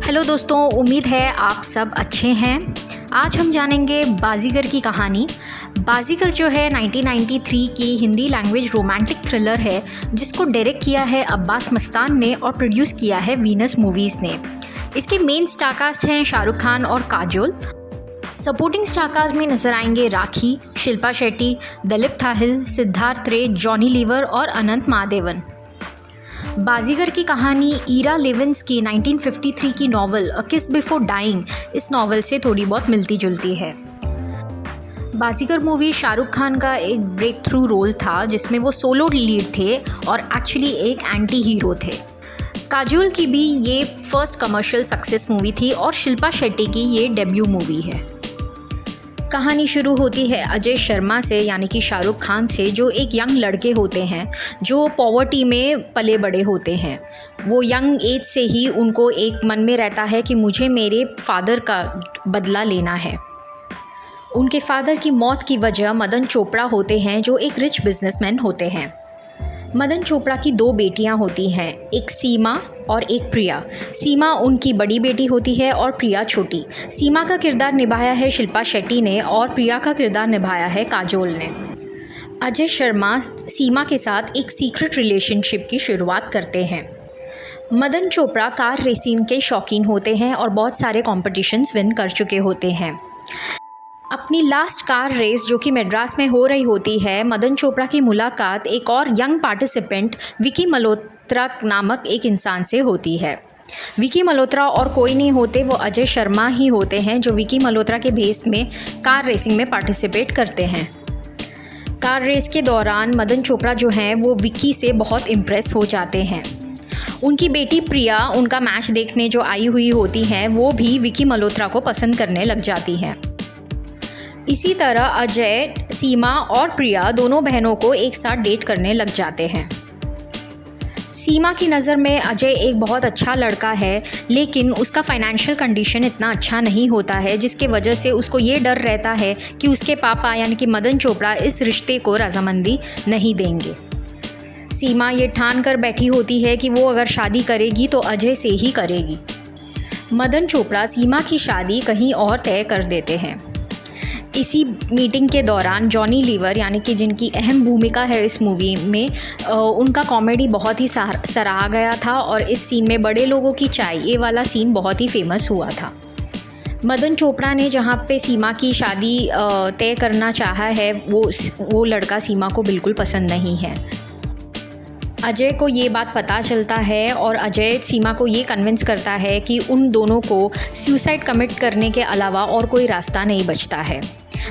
Hello दोस्तों, उम्मीद है आप सब अच्छे हैं। आज हम जानेंगे बाजीगर की कहानी। बाजीगर जो है 1993 की हिंदी लैंग्वेज रोमांटिक थ्रिलर है, जिसको डायरेक्ट किया है अब्बास मस्तान ने और प्रोड्यूस किया है वीनस मूवीज़ ने। इसके मेन स्टारकास्ट हैं शाहरुख खान और काजोल। सपोर्टिंग स्टारकास्ट में नजर आएंगे राखी, शिल्पा शेट्टी, दिलीप थाहिल, सिद्धार्थ रे, जॉनी लीवर और अनंत महादेवन। बाजीगर की कहानी ईरा लेविन्स की 1953 की नॉवल अ किस बिफोर डाइंग इस नॉवल से थोड़ी बहुत मिलती जुलती है। बाजीगर मूवी शाहरुख खान का एक ब्रेक थ्रू रोल था, जिसमें वो सोलो लीड थे और एक्चुअली एक एंटी हीरो थे। काजोल की भी ये फर्स्ट कमर्शियल सक्सेस मूवी थी और शिल्पा शेट्टी की ये डेब्यू मूवी है। कहानी शुरू होती है अजय शर्मा से, यानी कि शाहरुख खान से, जो एक यंग लड़के होते हैं जो पॉवर्टी में पले बड़े होते हैं। वो यंग एज से ही उनको एक मन में रहता है कि मुझे मेरे फादर का बदला लेना है। उनके फादर की मौत की वजह मदन चोपड़ा होते हैं, जो एक रिच बिजनेसमैन होते हैं। मदन चोपड़ा की दो बेटियां होती हैं, एक सीमा और एक प्रिया। सीमा उनकी बड़ी बेटी होती है और प्रिया छोटी। सीमा का किरदार निभाया है शिल्पा शेट्टी ने और प्रिया का किरदार निभाया है काजोल ने। अजय शर्मा सीमा के साथ एक सीक्रेट रिलेशनशिप की शुरुआत करते हैं। मदन चोपड़ा कार रेसिंग के शौकीन होते हैं और बहुत सारे कॉम्पिटिशन्स विन कर चुके होते हैं। अपनी लास्ट कार रेस जो कि मद्रास में हो रही होती है, मदन चोपड़ा की मुलाकात एक और यंग पार्टिसिपेंट विकी मल्होत्रा नामक एक इंसान से होती है। विकी मल्होत्रा और कोई नहीं होते, वो अजय शर्मा ही होते हैं, जो विकी मल्होत्रा के भेस में कार रेसिंग में पार्टिसिपेट करते हैं। कार रेस के दौरान मदन चोपड़ा जो हैं वो विकी से बहुत इम्प्रेस हो जाते हैं। उनकी बेटी प्रिया उनका मैच देखने जो आई हुई होती हैं, वो भी विकी मल्होत्रा को पसंद करने लग जाती हैं। इसी तरह अजय, सीमा और प्रिया दोनों बहनों को एक साथ डेट करने लग जाते हैं। सीमा की नज़र में अजय एक बहुत अच्छा लड़का है, लेकिन उसका फाइनेंशियल कंडीशन इतना अच्छा नहीं होता है, जिसके वजह से उसको ये डर रहता है कि उसके पापा यानी कि मदन चोपड़ा इस रिश्ते को रजामंदी नहीं देंगे। सीमा ये ठान कर बैठी होती है कि वो अगर शादी करेगी तो अजय से ही करेगी। मदन चोपड़ा सीमा की शादी कहीं और तय कर देते हैं। इसी मीटिंग के दौरान जॉनी लीवर, यानी कि जिनकी अहम भूमिका है इस मूवी में, उनका कॉमेडी बहुत ही सराहा गया था और इस सीन में बड़े लोगों की चाय, ये वाला सीन बहुत ही फेमस हुआ था। मदन चोपड़ा ने जहाँ पे सीमा की शादी तय करना चाहा है, वो लड़का सीमा को बिल्कुल पसंद नहीं है। अजय को ये बात पता चलता है और अजय सीमा को ये कन्विंस करता है कि उन दोनों को सुसाइड कमिट करने के अलावा और कोई रास्ता नहीं बचता है।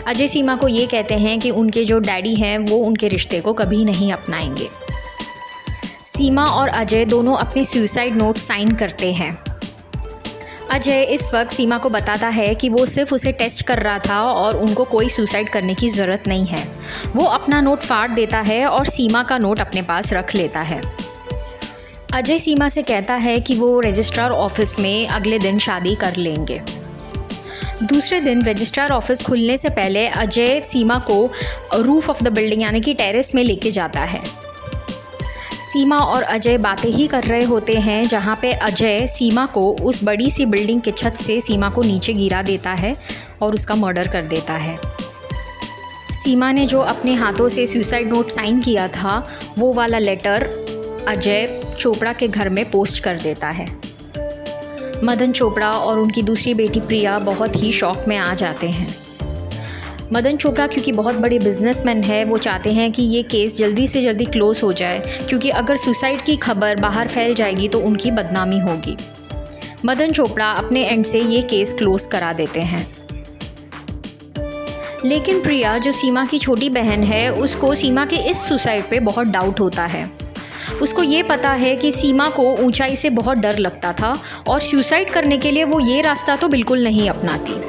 अजय सीमा को ये कहते हैं कि उनके जो डैडी हैं वो उनके रिश्ते को कभी नहीं अपनाएंगे। सीमा और अजय दोनों अपने सुसाइड नोट साइन करते हैं। अजय इस वक्त सीमा को बताता है कि वो सिर्फ उसे टेस्ट कर रहा था और उनको कोई सुसाइड करने की ज़रूरत नहीं है। वो अपना नोट फाड़ देता है और सीमा का नोट अपने पास रख लेता है। अजय सीमा से कहता है कि वो रजिस्ट्रार ऑफिस में अगले दिन शादी कर लेंगे। दूसरे दिन रजिस्ट्रार ऑफिस खुलने से पहले अजय सीमा को रूफ ऑफ द बिल्डिंग यानी कि टेरेस में लेके जाता है। सीमा और अजय बातें ही कर रहे होते हैं, जहाँ पे अजय सीमा को उस बड़ी सी बिल्डिंग की छत से सीमा को नीचे गिरा देता है और उसका मर्डर कर देता है। सीमा ने जो अपने हाथों से सुसाइड नोट साइन किया था, वो वाला लेटर अजय चोपड़ा के घर में पोस्ट कर देता है। मदन चोपड़ा और उनकी दूसरी बेटी प्रिया बहुत ही शॉक में आ जाते हैं। मदन चोपड़ा क्योंकि बहुत बड़े बिजनेसमैन है, वो चाहते हैं कि ये केस जल्दी से जल्दी क्लोज हो जाए, क्योंकि अगर सुसाइड की खबर बाहर फैल जाएगी तो उनकी बदनामी होगी। मदन चोपड़ा अपने एंड से ये केस क्लोज करा देते हैं। लेकिन प्रिया जो सीमा की छोटी बहन है, उसको सीमा के इस सुसाइड पे बहुत डाउट होता है। उसको ये पता है कि सीमा को ऊंचाई से बहुत डर लगता था और सुसाइड करने के लिए वो ये रास्ता तो बिल्कुल नहीं अपनाती।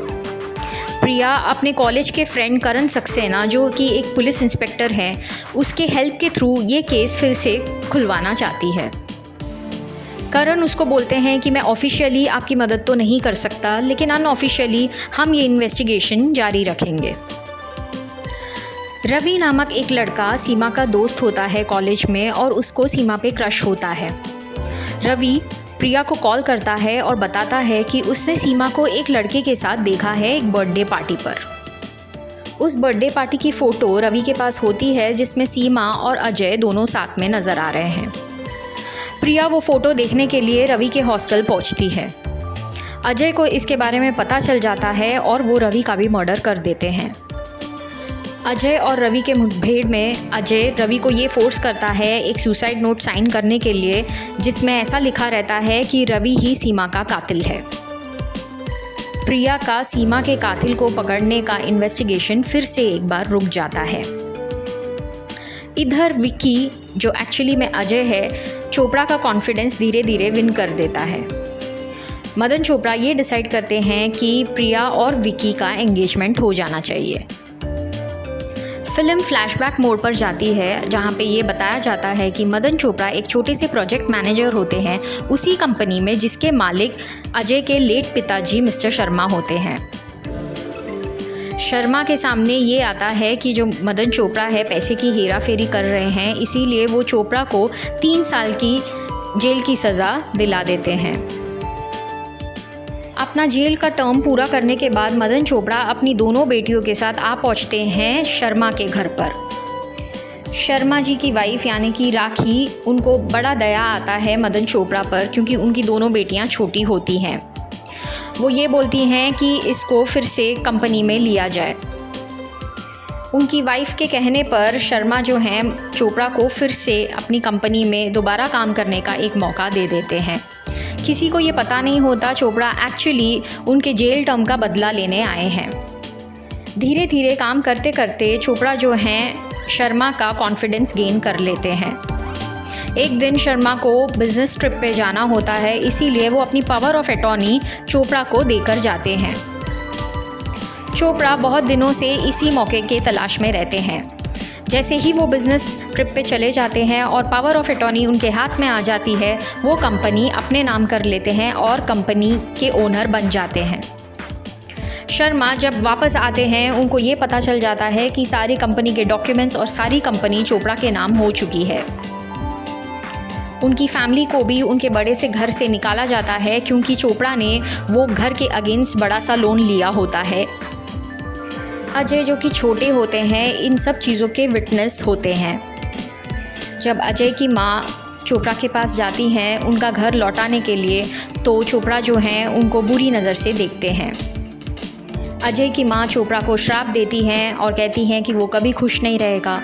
प्रिया अपने कॉलेज के फ्रेंड करण सक्सेना, जो कि एक पुलिस इंस्पेक्टर हैं, उसके हेल्प के थ्रू ये केस फिर से खुलवाना चाहती है। करण उसको बोलते हैं कि मैं ऑफिशियली आपकी मदद तो नहीं कर सकता, लेकिन अनऑफिशियली हम ये इन्वेस्टिगेशन जारी रखेंगे। रवि नामक एक लड़का सीमा का दोस्त होता है कॉलेज में और उसको सीमा पे क्रश होता है। रवि प्रिया को कॉल करता है और बताता है कि उसने सीमा को एक लड़के के साथ देखा है एक बर्थडे पार्टी पर। उस बर्थडे पार्टी की फ़ोटो रवि के पास होती है जिसमें सीमा और अजय दोनों साथ में नज़र आ रहे हैं। प्रिया वो फ़ोटो देखने के लिए रवि के हॉस्टल पहुंचती है। अजय को इसके बारे में पता चल जाता है और वो रवि का भी मर्डर कर देते हैं। अजय और रवि के मुठभेड़ में अजय रवि को ये फोर्स करता है एक सुसाइड नोट साइन करने के लिए, जिसमें ऐसा लिखा रहता है कि रवि ही सीमा का कातिल है। प्रिया का सीमा के कातिल को पकड़ने का इन्वेस्टिगेशन फिर से एक बार रुक जाता है। इधर विक्की, जो एक्चुअली में अजय है, चोपड़ा का कॉन्फिडेंस धीरे धीरे विन कर देता है। मदन चोपड़ा ये डिसाइड करते हैं कि प्रिया और विक्की का एंगेजमेंट हो जाना चाहिए। फिल्म फ्लैशबैक मोड पर जाती है, जहां पे ये बताया जाता है कि मदन चोपड़ा एक छोटे से प्रोजेक्ट मैनेजर होते हैं उसी कंपनी में जिसके मालिक अजय के लेट पिताजी मिस्टर शर्मा होते हैं। शर्मा के सामने ये आता है कि जो मदन चोपड़ा है पैसे की हेरा फेरी कर रहे हैं, इसीलिए वो चोपड़ा को 3 साल की जेल की सज़ा दिला देते हैं। अपना जेल का टर्म पूरा करने के बाद मदन चोपड़ा अपनी दोनों बेटियों के साथ आ पहुंचते हैं शर्मा के घर पर। शर्मा जी की वाइफ यानी कि राखी, उनको बड़ा दया आता है मदन चोपड़ा पर, क्योंकि उनकी दोनों बेटियां छोटी होती हैं। वो ये बोलती हैं कि इसको फिर से कंपनी में लिया जाए। उनकी वाइफ के कहने पर शर्मा जो हैं चोपड़ा को फिर से अपनी कंपनी में दोबारा काम करने का एक मौका दे देते हैं। किसी को ये पता नहीं होता चोपड़ा एक्चुअली उनके जेल टर्म का बदला लेने आए हैं। धीरे धीरे काम करते करते चोपड़ा जो हैं शर्मा का कॉन्फिडेंस गेन कर लेते हैं। एक दिन शर्मा को बिजनेस ट्रिप पे जाना होता है, इसीलिए वो अपनी पावर ऑफ अटॉर्नी चोपड़ा को देकर जाते हैं। चोपड़ा बहुत दिनों से इसी मौके के तलाश में रहते हैं। जैसे ही वो बिज़नेस ट्रिप पे चले जाते हैं और पावर ऑफ अटॉर्नी उनके हाथ में आ जाती है, वो कंपनी अपने नाम कर लेते हैं और कंपनी के ओनर बन जाते हैं। शर्मा जब वापस आते हैं उनको ये पता चल जाता है कि सारी कंपनी के डॉक्यूमेंट्स और सारी कंपनी चोपड़ा के नाम हो चुकी है। उनकी फैमिली को भी उनके बड़े से घर से निकाला जाता है, क्योंकि चोपड़ा ने वो घर के अगेंस्ट बड़ा सा लोन लिया होता है। अजय जो कि छोटे होते हैं इन सब चीज़ों के विटनेस होते हैं। जब अजय की माँ चोपड़ा के पास जाती हैं उनका घर लौटाने के लिए, तो चोपड़ा जो हैं उनको बुरी नज़र से देखते हैं। अजय की माँ चोपड़ा को श्राप देती हैं और कहती हैं कि वो कभी खुश नहीं रहेगा,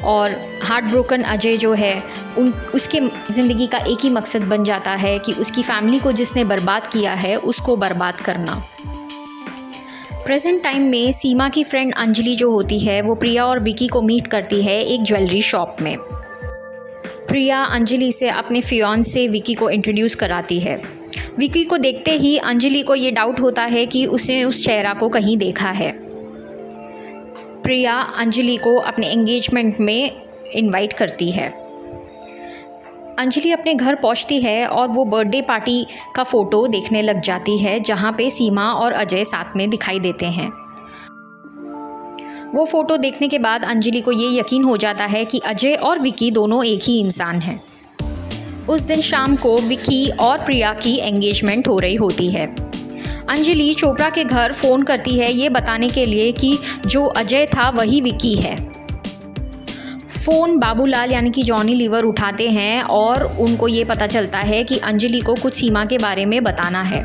और हार्ट ब्रोकन अजय जो है उसके ज़िंदगी का एक ही मकसद बन जाता है कि उसकी फैमिली को जिसने बर्बाद किया है उसको बर्बाद करना। प्रेजेंट टाइम में सीमा की फ्रेंड अंजलि जो होती है वो प्रिया और विकी को मीट करती है एक ज्वेलरी शॉप में। प्रिया अंजलि से अपने फियांसे विकी को इंट्रोड्यूस कराती है। विकी को देखते ही अंजलि को ये डाउट होता है कि उसने उस चेहरा को कहीं देखा है। प्रिया अंजलि को अपने एंगेजमेंट में इनवाइट करती है। अंजलि अपने घर पहुंचती है और वो बर्थडे पार्टी का फ़ोटो देखने लग जाती है, जहां पे सीमा और अजय साथ में दिखाई देते हैं। वो फ़ोटो देखने के बाद अंजलि को ये यकीन हो जाता है कि अजय और विकी दोनों एक ही इंसान हैं। उस दिन शाम को विकी और प्रिया की एंगेजमेंट हो रही होती है। अंजलि चोपड़ा के घर फ़ोन करती है ये बताने के लिए कि जो अजय था वही विकी है। फ़ोन बाबूलाल यानी कि जॉनी लीवर उठाते हैं और उनको ये पता चलता है कि अंजलि को कुछ सीमा के बारे में बताना है।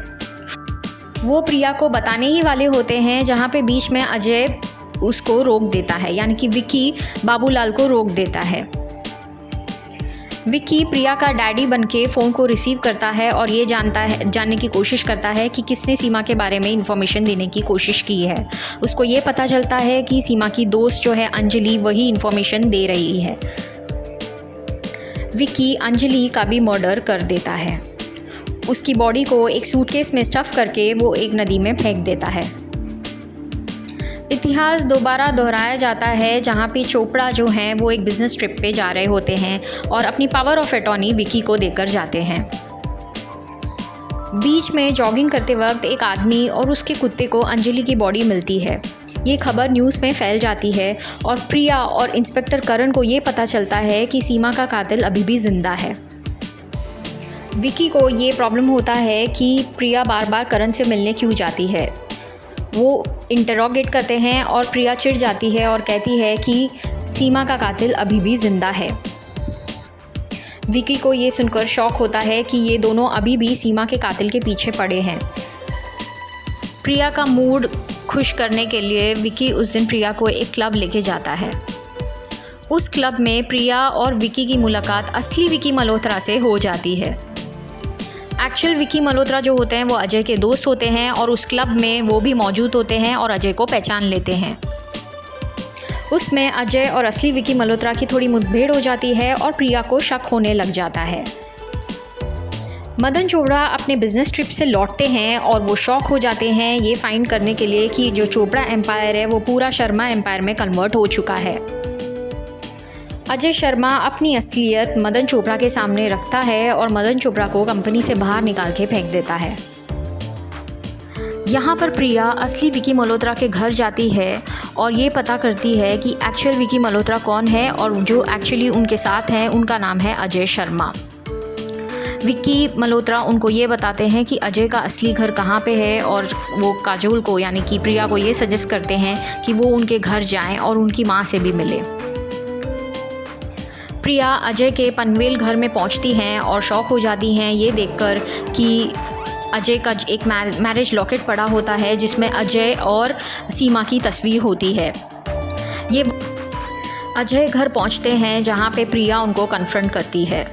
वो प्रिया को बताने ही वाले होते हैं, जहाँ पे बीच में अजय उसको रोक देता है, यानी कि विकी बाबूलाल को रोक देता है। विकी प्रिया का डैडी बनके फ़ोन को रिसीव करता है और ये जानने की कोशिश करता है कि किसने सीमा के बारे में इन्फॉर्मेशन देने की कोशिश की है। उसको ये पता चलता है कि सीमा की दोस्त जो है अंजलि वही इन्फॉर्मेशन दे रही है। विकी अंजलि का भी मर्डर कर देता है। उसकी बॉडी को एक सूटकेस में स्टफ़ करके वो एक नदी में फेंक देता है। इतिहास दोबारा दोहराया जाता है, जहाँ पे चोपड़ा जो हैं वो एक बिज़नेस ट्रिप पे जा रहे होते हैं और अपनी पावर ऑफ अटॉर्नी विकी को देकर जाते हैं। बीच में जॉगिंग करते वक्त एक आदमी और उसके कुत्ते को अंजलि की बॉडी मिलती है। ये खबर न्यूज़ में फैल जाती है और प्रिया और इंस्पेक्टर करण को ये पता चलता है कि सीमा का कातिल अभी भी ज़िंदा है। विकी को ये प्रॉब्लम होता है कि प्रिया बार बार करण से मिलने क्यों जाती है। वो इंटरोगेट करते हैं और प्रिया चिढ़ जाती है और कहती है कि सीमा का कातिल अभी भी ज़िंदा है। विकी को ये सुनकर शॉक होता है कि ये दोनों अभी भी सीमा के कातिल के पीछे पड़े हैं। प्रिया का मूड खुश करने के लिए विकी उस दिन प्रिया को एक क्लब लेके जाता है। उस क्लब में प्रिया और विकी की मुलाकात असली विकी मल्होत्रा से हो जाती है। एक्चुअल विकी मल्होत्रा जो होते हैं वो अजय के दोस्त होते हैं और उस क्लब में वो भी मौजूद होते हैं और अजय को पहचान लेते हैं। उसमें अजय और असली विकी मल्होत्रा की थोड़ी मुठभेड़ हो जाती है और प्रिया को शक होने लग जाता है। मदन चोपड़ा अपने बिजनेस ट्रिप से लौटते हैं और वो शॉक हो जाते हैं ये फाइंड करने के लिए कि जो चोपड़ा एम्पायर है वो पूरा शर्मा एम्पायर में कन्वर्ट हो चुका है। अजय शर्मा अपनी असलियत मदन चोपड़ा के सामने रखता है और मदन चोपड़ा को कंपनी से बाहर निकाल के फेंक देता है। यहाँ पर प्रिया असली विकी मल्होत्रा के घर जाती है और ये पता करती है कि एक्चुअल विकी मल्होत्रा कौन है और जो एक्चुअली उनके साथ हैं उनका नाम है अजय शर्मा। विकी मल्होत्रा उनको ये बताते हैं कि अजय का असली घर कहाँ पे है और वो काजोल को यानी कि प्रिया को ये सजेस्ट करते हैं कि वो उनके घर जाएं और उनकी माँ से भी मिले। प्रिया अजय के पनवेल घर में पहुंचती हैं और शॉक हो जाती हैं ये देखकर कि अजय का एक मैरिज लॉकेट पड़ा होता है जिसमें अजय और सीमा की तस्वीर होती है। ये अजय घर पहुंचते हैं जहां पे प्रिया उनको कन्फ्रंट करती है।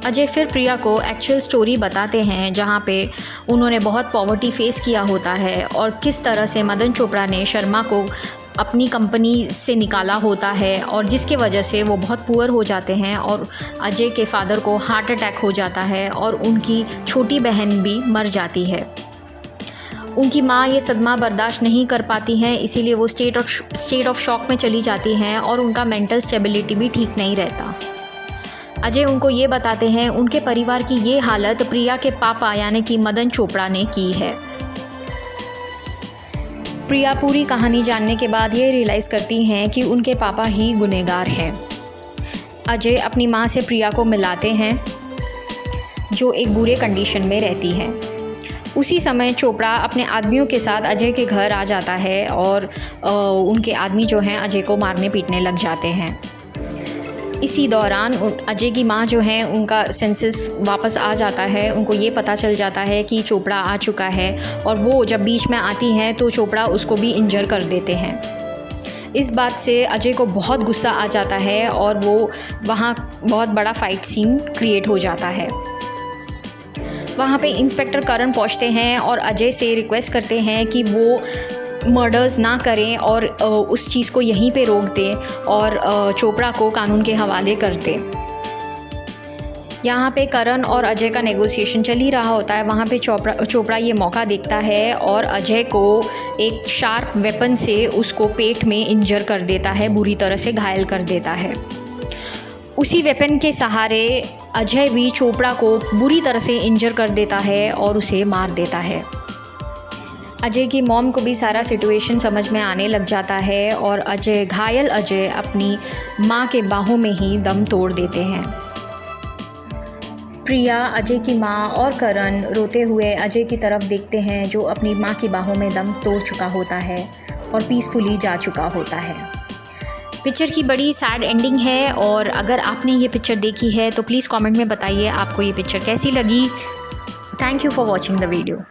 अजय फिर प्रिया को एक्चुअल स्टोरी बताते हैं जहां पे उन्होंने बहुत पॉवर्टी फेस किया होता है और किस तरह से मदन चोपड़ा ने शर्मा को अपनी कंपनी से निकाला होता है और जिसके वजह से वो बहुत पुअर हो जाते हैं और अजय के फादर को हार्ट अटैक हो जाता है और उनकी छोटी बहन भी मर जाती है। उनकी माँ ये सदमा बर्दाश्त नहीं कर पाती हैं, इसीलिए वो स्टेट ऑफ शॉक में चली जाती हैं और उनका मेंटल स्टेबिलिटी भी ठीक नहीं रहता। अजय उनको ये बताते हैं उनके परिवार की ये हालत प्रिया के पापा यानी कि मदन चोपड़ा ने की है। प्रिया पूरी कहानी जानने के बाद ये रियलाइज़ करती हैं कि उनके पापा ही गुनहगार हैं। अजय अपनी माँ से प्रिया को मिलाते हैं जो एक बुरे कंडीशन में रहती है। उसी समय चोपड़ा अपने आदमियों के साथ अजय के घर आ जाता है और उनके आदमी जो हैं अजय को मारने पीटने लग जाते हैं। इसी दौरान अजय की माँ जो हैं उनका सेंसेस वापस आ जाता है। उनको ये पता चल जाता है कि चोपड़ा आ चुका है और वो जब बीच में आती हैं तो चोपड़ा उसको भी इंजर कर देते हैं। इस बात से अजय को बहुत गुस्सा आ जाता है और वो वहाँ बहुत बड़ा फाइट सीन क्रिएट हो जाता है। वहाँ पे इंस्पेक्टर करण पहुँचते हैं और अजय से रिक्वेस्ट करते हैं कि वो मर्डर्स ना करें और उस चीज़ को यहीं पे रोक दें और चोपड़ा को कानून के हवाले कर दें। यहाँ पे करण और अजय का नेगोशिएशन चल ही रहा होता है। वहाँ पे चोपड़ा ये मौका देखता है और अजय को एक शार्प वेपन से उसको पेट में इंजर कर देता है, बुरी तरह से घायल कर देता है। उसी वेपन के सहारे अजय भी चोपड़ा को बुरी तरह से इंजर कर देता है और उसे मार देता है। अजय की मॉम को भी सारा सिचुएशन समझ में आने लग जाता है और घायल अजय अपनी माँ के बाहों में ही दम तोड़ देते हैं। प्रिया, अजय की माँ और करण रोते हुए अजय की तरफ देखते हैं जो अपनी माँ की बाहों में दम तोड़ चुका होता है और पीसफुली जा चुका होता है। पिक्चर की बड़ी सैड एंडिंग है और अगर आपने ये पिक्चर देखी है तो प्लीज़ कमेंट में बताइए आपको ये पिक्चर कैसी लगी। Thank you for watching the video.